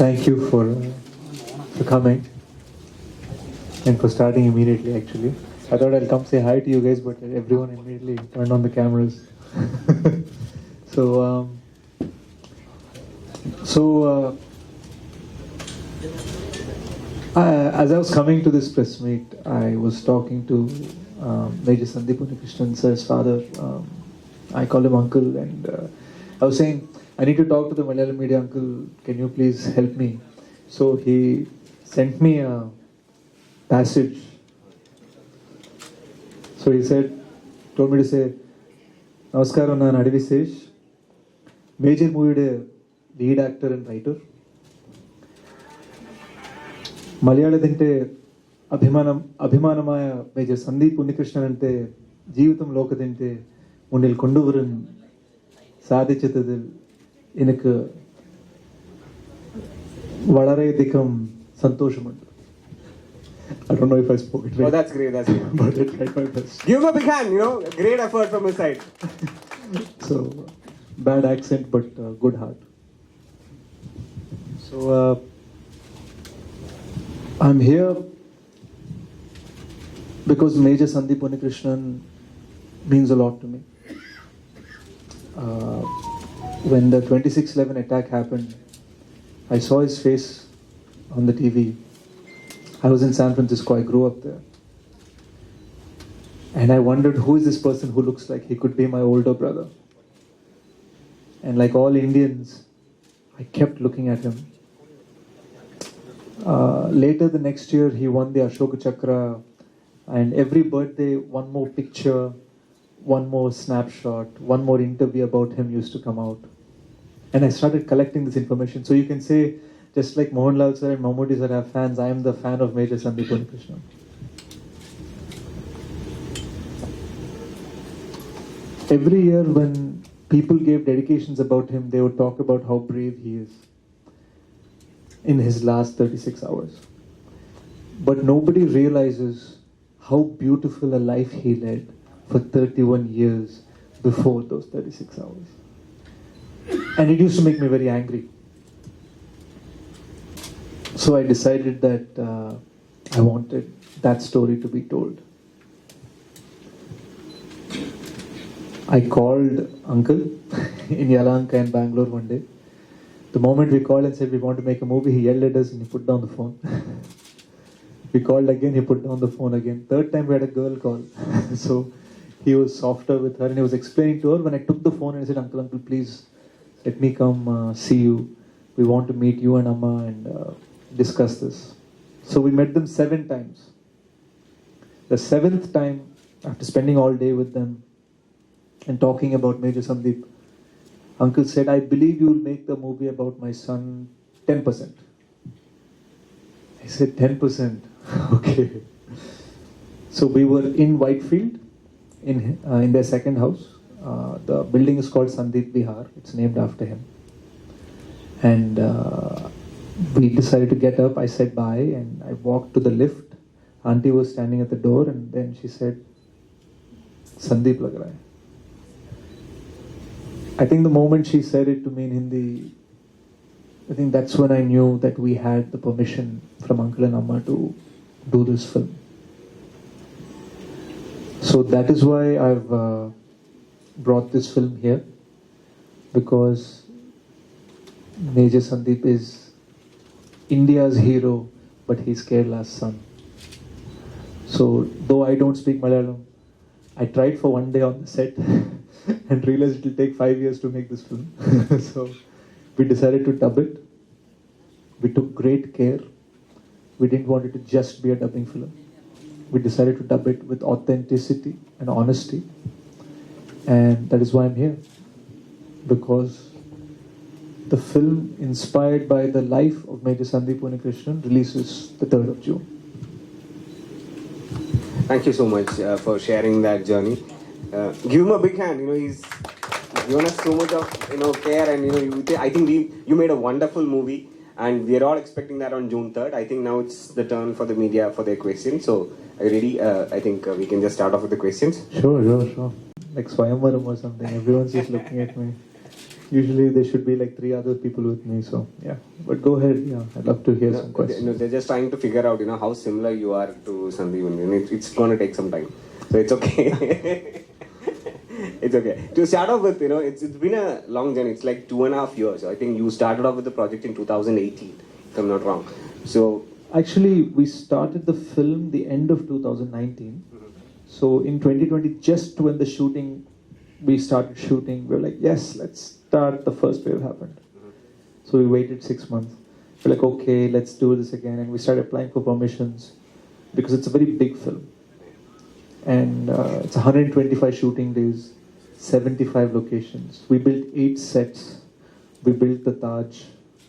Thank you for coming and for starting immediately. Actually, I thought I'll come say hi to you guys, but everyone immediately turned on the cameras. so, as I was coming to this press meet, I was talking to Major Sandeep Unnikrishnan, sir's father. I call him uncle, and I was saying, I need to talk to the Malayalam media uncle. Can you please help me? So he sent me a passage. So he told me to say, Namaskaram, ನಾನು Adivi Major movie lead actor and writer. మలయాళదంటే അഭിമാനമായ major Sandeep Unnikrishnan అంటే ജീവിതം ലോകത്തിൻ്റെ മുന്നിൽ കൊണ്ടുവരാൻ സാധിച്ചതിൽ എനിക്ക് വളരെയധികം സന്തോഷമുണ്ട്. I don't know if I spoke it right. Oh, that's great. That's great. But I tried my best. Give him a big hand. Great effort from his side. So, bad accent, but good heart. So, I'm here because Major Sandeep Unnikrishnan means a lot to me. When the 26/11 attack happened, I saw his face on the TV. I was in San Francisco, I grew up there. And I wondered, who is this person who looks like he could be my older brother? And like all Indians, I kept looking at him. Later the next year, he won the Ashoka Chakra, and every birthday, one more picture, one more snapshot, one more interview about him used to come out. And I started collecting this information. So you can say, just like Mohanlal sir and Mammootty sir have fans, I am the fan of Major Sandeep Unnikrishnan. Every year when people gave dedications about him, they would talk about how brave he is in his last 36 hours. But nobody realizes how beautiful a life he led for 31 years before those 36 hours. And it used to make me very angry. So I decided that I wanted that story to be told. I called Uncle in Yelahanka in Bangalore one day. The moment we called and said we want to make a movie, he yelled at us and he put down the phone. We called again, he put down the phone again. Third time we had a girl call. So he was softer with her and he was explaining to her. When I took the phone and I said, Uncle, please let me come see you. We want to meet you and Amma and discuss this. So we met them 7 times. The 7th time, after spending all day with them and talking about Major Sandeep, Uncle said, I believe you will make the movie about my son 10%. I said, 10%? Okay. So we were in Whitefield, in their second house. The building is called Sandeep Vihar. It's named after him. And we decided to get up. I said bye and I walked to the lift. Auntie was standing at the door and then she said, Sandeep lag raha hai. I think the moment she said it to me in Hindi, I think that's when I knew that we had the permission from Uncle and Amma to do this film. So that is why I've brought this film here, because Major Sandeep is India's hero, but he's Kerala's son. So though I don't speak Malayalam, I tried for one day on the set and realized it will take 5 years to make this film. So we decided to dub it. We took great care. We didn't want it to just be a dubbing film. We decided to dub it with authenticity and honesty. And that is why I'm here. Because the film, inspired by the life of Major Sandeep Unnikrishnan, releases the 3rd of June. Thank you so much for sharing that journey. Give him a big hand. He's given us so much of care, and I think you made a wonderful movie, and we are all expecting that on June 3rd. I think now it's the turn for the media for their questions. So I think we can just start off with the questions. Sure. Like Swayamvaram or something. Everyone's just looking at me. Usually there should be like 3 other people with me, so yeah. But go ahead, yeah. I'd love to hear some questions. They're just trying to figure out, how similar you are to Sandeep, and it's going to take some time, so it's okay. It's okay. To start off with, it's been a long journey. It's like 2.5 years. I think you started off with the project in 2018, if I'm not wrong. So actually, we started the film the end of 2019. So in 2020, just when the shooting, we started shooting, we were like, yes, let's start. The first wave happened. So we waited 6 months. We're like, okay, let's do this again. And we started applying for permissions because it's a very big film. And it's 125 shooting days, 75 locations. We built 8 sets. We built the Taj.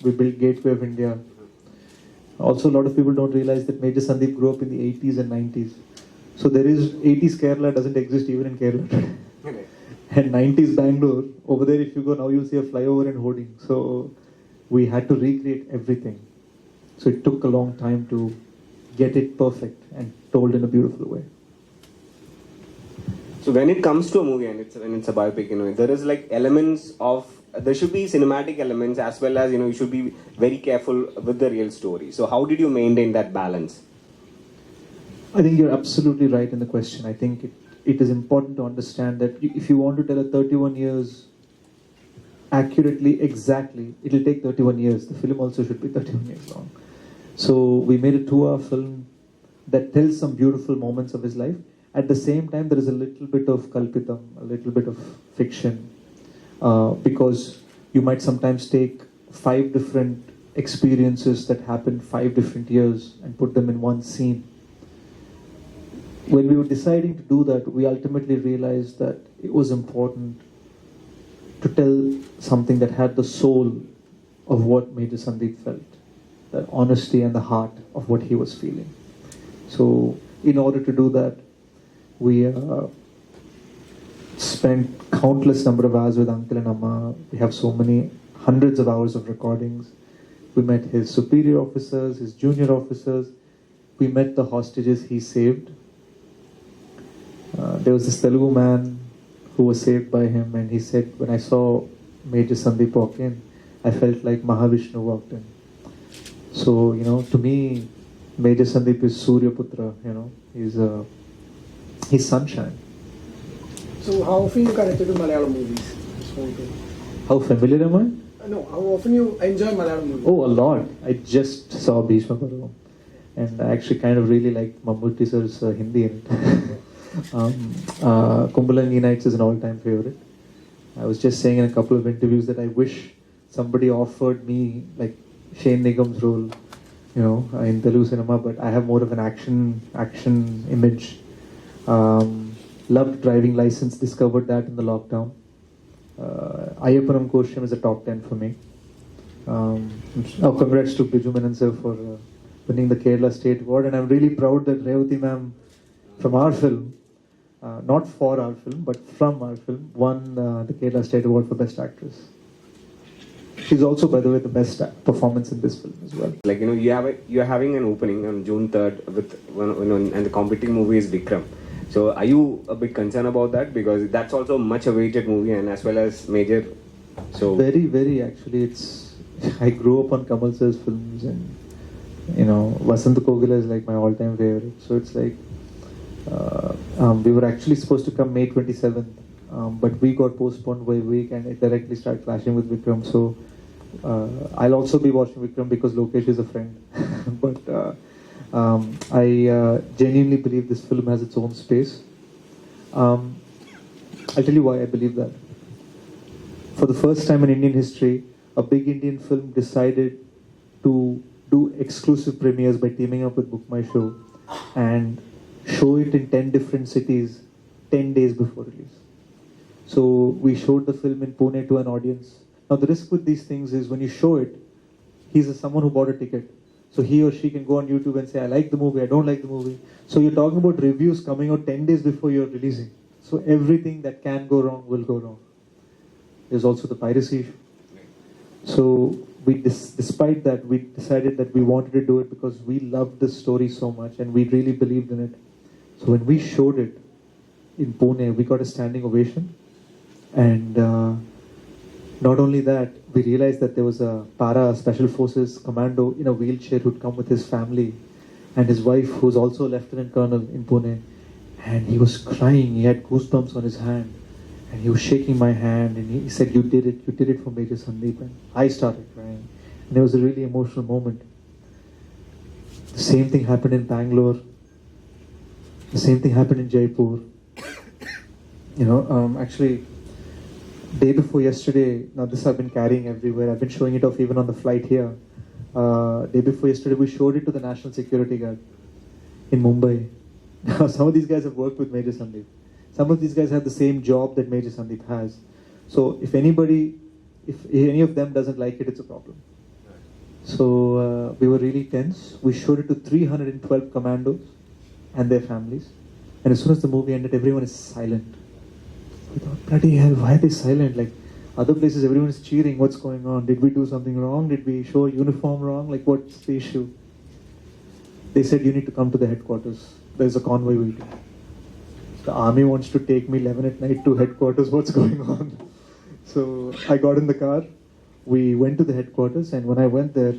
We built Gateway of India. Also, a lot of people don't realize that Major Sandeep grew up in the 80s and 90s. So there is 80s Kerala doesn't exist even in Kerala today. And 90s Bangalore, over there if you go now you'll see a flyover and hoarding. So we had to recreate everything. So it took a long time to get it perfect and told in a beautiful way. So when it comes to a movie and it's a biopic, there is like elements of, there should be cinematic elements as well as, you should be very careful with the real story. So how did you maintain that balance? I think you're absolutely right in the question. I think it is important to understand that if you want to tell a 31 years accurately, exactly, it'll take 31 years. The film also should be 31 years long. So we made a 2-hour film that tells some beautiful moments of his life. At the same time, there is a little bit of kalpitam, a little bit of fiction, because you might sometimes take 5 different experiences that happened 5 different years and put them in one scene. When we were deciding to do that, we ultimately realized that it was important to tell something that had the soul of what Major Sandeep felt, the honesty and the heart of what he was feeling. So in order to do that, we spent countless number of hours with Uncle and Amma. We have so many hundreds of hours of recordings. We met his superior officers, his junior officers. We met the hostages he saved. There was this Telugu man who was saved by him, and he said, when I saw Major Sandeep walk in, I felt like Mahavishnu walked in. So, to me, Major Sandeep is Surya Putra, he's sunshine. So how often you connected to Malayalam movies? Just want to... How familiar am I? No, how often you enjoy Malayalam movies? Oh, a lot. I just saw Bhishma Parvam, and I actually kind of really like Mammootty sir's Hindi in it. Kumbalangi Nights is an all-time favorite. I was just saying in a couple of interviews that I wish somebody offered me like Shane Nigam's role, in Telugu cinema, but I have more of an action image. Loved Driving License, discovered that in the lockdown. Ayappanam Kosham is a top 10 for me. Congrats to Biju Menon sir for winning the Kerala State Award, and I'm really proud that Revati ma'am from our film, not for our film, but from our film, won the Kerala State Award for Best Actress. She's also, by the way, the best performance in this film as well. Like, you're having an opening on June 3rd with and the competing movie is Vikram. So are you a bit concerned about that? Because that's also a much awaited movie, and as well as Major. So very, very actually, I grew up on Kamal sir's films, and Vasant Kogila is like my all-time favorite. So it's like we were actually supposed to come May 27th, but we got postponed by a week, and it directly started clashing with Vikram. So I'll also be watching Vikram because Lokesh is a friend. But I genuinely believe this film has its own space. I'll tell you why I believe that. For the first time in Indian history, a big Indian film decided to do exclusive premieres by teaming up with Book My Show and show it in 10 different cities 10 days before release. So we showed the film in Pune to an audience. Now the risk with these things is when you show it, he's someone who bought a ticket. So he or she can go on YouTube and say, I like the movie, I don't like the movie. So you're talking about reviews coming out 10 days before you're releasing. So everything that can go wrong will go wrong. There's also the piracy issue. So despite that, we decided that we wanted to do it because we loved this story so much and we really believed in it. So when we showed it in Pune, we got a standing ovation. And Not only that, we realized that there was a para special forces commando in a wheelchair who'd come with his family and his wife, who's also a lieutenant colonel in Pune. And he was crying. He had goosebumps on his hand. And he was shaking my hand. And he said, you did it for Major Sandeep. And I started crying. And it was a really emotional moment. The same thing happened in Bangalore. The same thing happened in Jaipur. Actually, day before yesterday, now this I've been carrying everywhere. I've been showing it off even on the flight here. Day before yesterday, we showed it to the National Security Guard in Mumbai. Now, some of these guys have worked with Major Sandeep. Some of these guys have the same job that Major Sandeep has. So if any of them doesn't like it, it's a problem. So we were really tense. We showed it to 312 commandos and their families. And as soon as the movie ended, everyone is silent. We thought, bloody hell, why are they silent? Like, other places, everyone is cheering. What's going on? Did we do something wrong? Did we show a uniform wrong? Like, what's the issue? They said, you need to come to the headquarters. There's a convoy waiting. The army wants to take me 11 at night to headquarters. What's going on? So I got in the car. We went to the headquarters, and when I went there,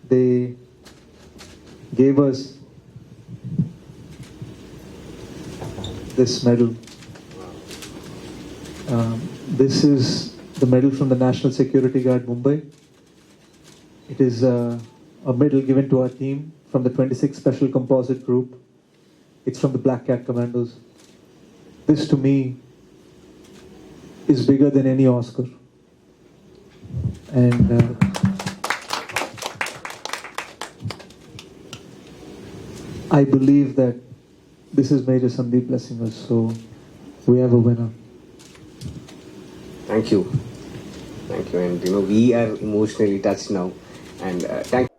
they gave us this medal. This is the medal from the National Security Guard, Mumbai. It is a medal given to our team from the 26th Special Composite Group. It's from the Black Cat Commandos. This, to me, is bigger than any Oscar. And I believe that this is Major Sandeep blessing us, so we have a winner. Thank you. And we are emotionally touched now. And thank